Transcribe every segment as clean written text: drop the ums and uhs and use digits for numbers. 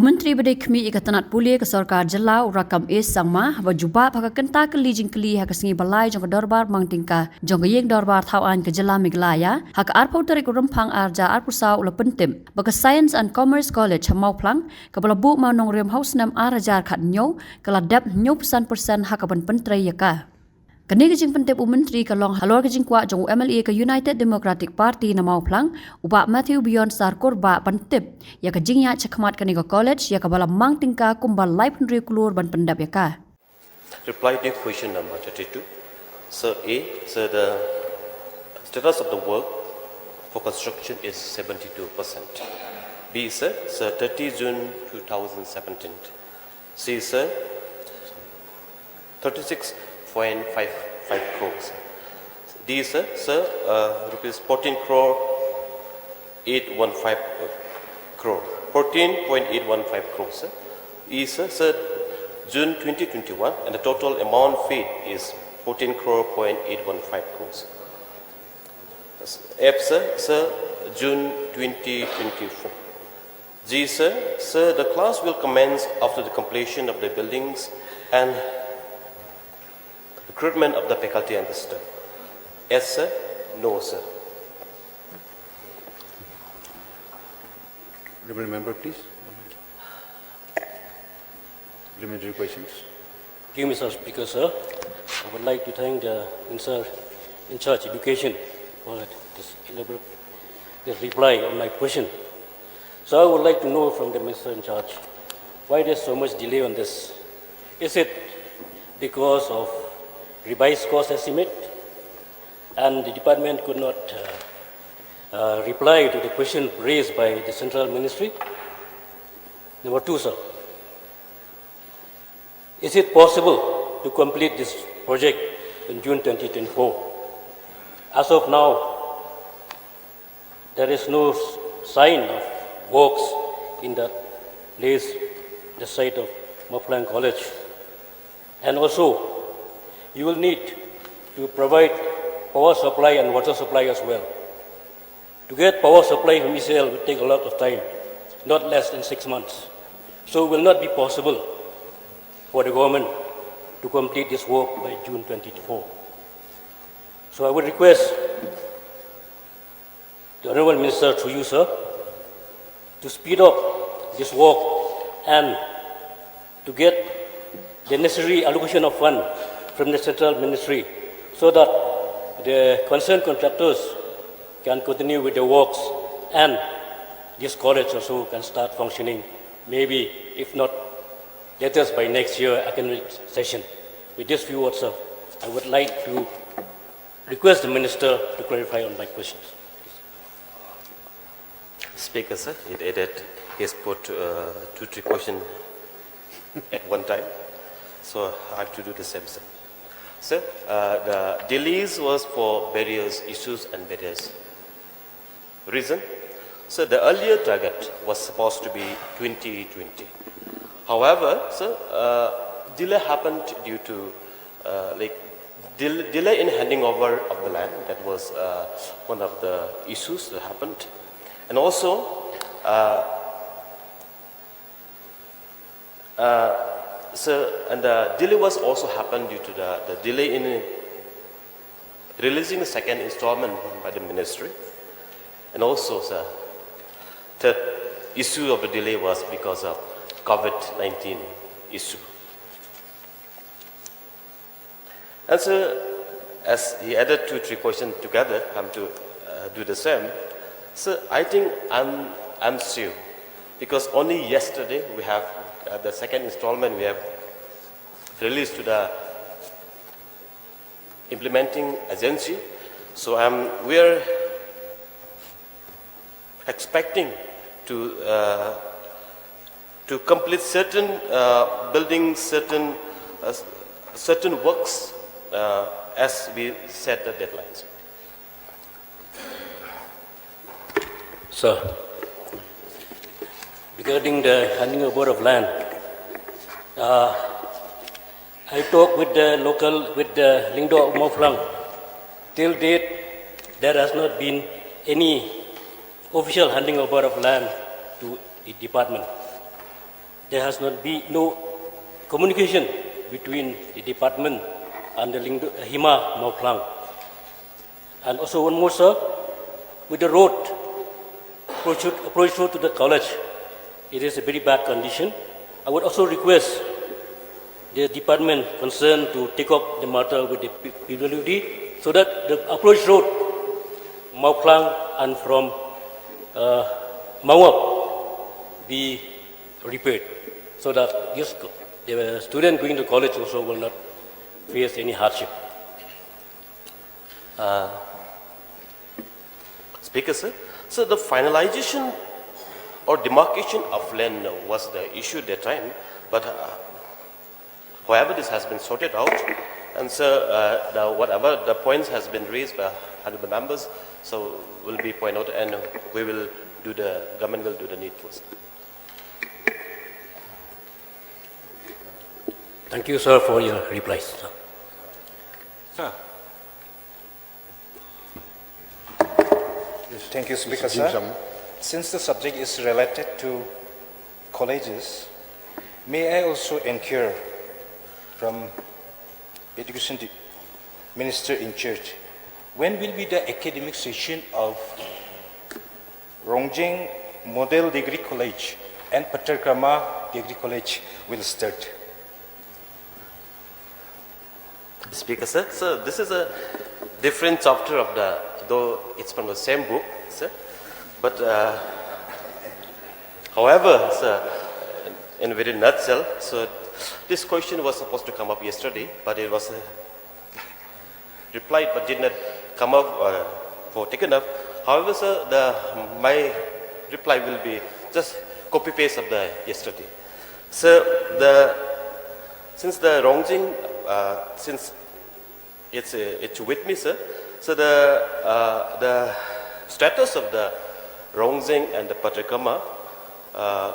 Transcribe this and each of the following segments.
Menteri Bedai Kemi Ikatanat Pulih ke Sarkar Jelau rakam sangma wajuba pakakenta ke lijing keli hak sengi balai jong dorbar mangtingka jong yeng dorbar thawan ke Jela Meghalaya hak arpau tarik rempang arja arpusau ula Pyndep baka Science and Commerce College Mawphlang ke balabu manong rem haus nam arajar khat nyo kala dap nyo persen hak ban pentrai yaka. Kini kejing Pyndep Menteri kalong halor kejing kuat jong MLA ke United Democratic Party na Mawphlang ubak Matthew Beyond Sar korba Pyndep ya kejing ya cekmat kini ke college ya kabala mang tingka kumbal lai pendri kulur ban Pyndep ya ka. Reply to question number 32. Sir A, sir, the status of the work for construction is 72%. B, sir, 30 June 2017. C, sir, 36.55 crores. D, sir, rupees 14 crore 815 crore. 14.815 crores. Sir. E, sir, June 2021, and the total amount paid is 14 crore 815 crores. F, sir, June 2024. G, sir, the class will commence after the completion of the buildings and recruitment of the faculty and the staff. Yes, sir. No, sir. Honourable member, please. Supplementary questions. Thank you, Mr. Speaker, sir. I would like to thank the Minister in charge of education for this elaborate reply on my question. So I would like to know from the Minister in charge, why there's so much delay on this? Is it because of revised cost estimate and the department could not reply to the question raised by the central ministry? Number two, sir, is it possible to complete this project in June 2024? As of now, there is no sign of works in that place, the site of Mawphlang College. And also, you will need to provide power supply and water supply as well. To get power supply from ECL will take a lot of time, not less than 6 months. So it will not be possible for the government to complete this work by June 2024. So I would request the Honourable Minister through you, sir, to speed up this work and to get the necessary allocation of funds from the central ministry so that the concerned contractors can continue with the works and this college also can start functioning, maybe if not latest by next year academic session. With this few words, sir, I would like to request the Minister to clarify on my questions. Speaker, sir, he has put 2-3 questions at one time, so I have to do the same, sir. Sir, the delays was for various issues and various reasons. So the earlier target was supposed to be 2020. However, sir, delay happened due to delay in handing over of the land. That was one of the issues that happened. And also, and the delay was also happened due to the delay in releasing the second installment by the ministry. And also, sir, the issue of the delay was because of COVID-19 issue. And so, as he added 2-3 questions together, I'm to do the same. So I think I'm sure, because only yesterday we have the second installment we have released to the implementing agency. So we are expecting to complete certain buildings, certain works as we set the deadlines. Sir, regarding the handing over of land, I talked with the Lingdo of Mawphlang. Till date, there has not been any official handing over of land to the department. there has not been no communication between the department and the Hima Mawphlang. And also one more, sir, with the road, approach road to the college, it is a very bad condition. I would also request the department concerned to take up the matter with the PWD so that the approach road, Mawphlang and from Mawap be repaired so that the student going to college also will not face any hardship. Speaker, sir. So the finalization or demarcation of land was the issue at that time, but however this has been sorted out, and so whatever the points has been raised by honorable members, so will be pointed out, and government will do the needful. Thank you, sir, for your replies. Sir. Sir. Thank you, Speaker, sir. Since the subject is related to colleges, may I also inquire from Education Minister in charge, when will be the academic session of Rongjeng Model Degree College and Patarkrama Degree College will start? Speaker, sir. So this is a different chapter of though it's from the same book, sir. But however, sir, in a very nutshell, so this question was supposed to come up yesterday, but it was replied but did not come up for taken up. However, sir, my reply will be just copy paste of the yesterday. So since the Rongjeng, since it's with me, sir. So the status of the Rongjeng and the Patarkrama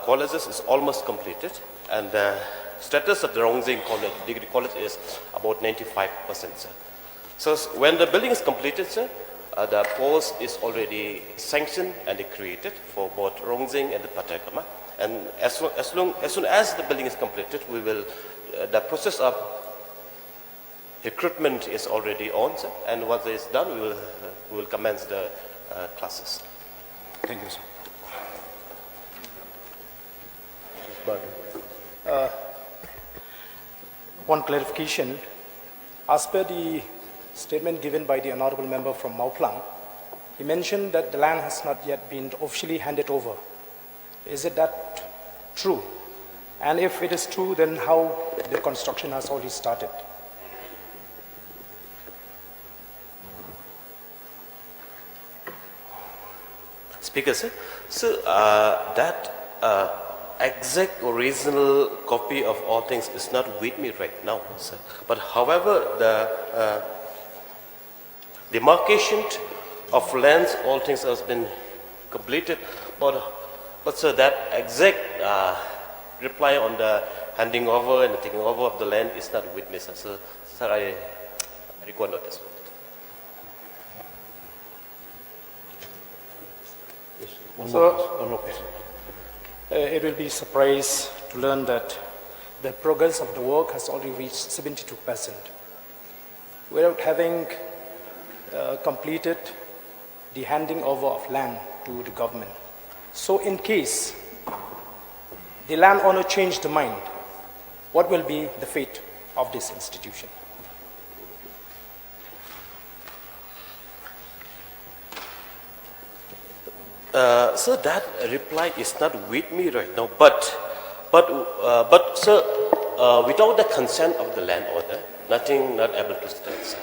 colleges is almost completed, and the status of the Rongjeng Degree College is about 95%, sir. So when the building is completed, sir, the post is already sanctioned and created for both Rongjeng and the Patarkrama. And as soon as the building is completed, we will the process of recruitment is already on, sir, and once it is done, we will commence the classes. Thank you, sir. One clarification. As per the statement given by the honorable member from Mawphlang, he mentioned that the land has not yet been officially handed over. Is it that true? And if it is true, then how the construction has already started? Speaker, sir. So that exact original copy of all things is not with me right now, sir. But however, the demarcation of lands, all things has been completed. But sir, that exact reply on the handing over and the taking over of the land is not with me, sir. So, sir, I require notice. So, it will be a surprise to learn that the progress of the work has already reached 72%. Without having completed the handing over of land to the government. So in case the landowner changed the mind, what will be the fate of this institution? Sir, that reply is not with me right now. But sir, without the consent of the landowner, nothing not able to start, sir.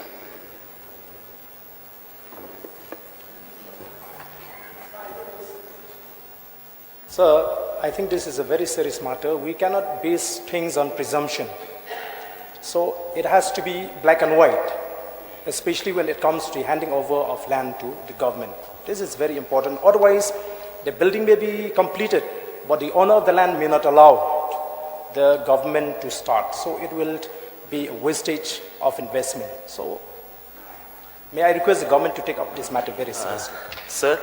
Sir, I think this is a very serious matter. We cannot base things on presumption. So it has to be black and white, especially when it comes to handing over of land to the government. This is very important. Otherwise, the building may be completed, but the owner of the land may not allow the government to start. So it will be a wastage of investment. So may I request the government to take up this matter very seriously? Sir,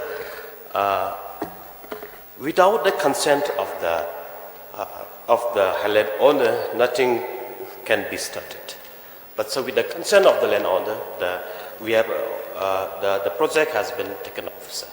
without the consent of the of the landowner, nothing can be started. But so with the consent of the landowner, the project has been taken off, sir.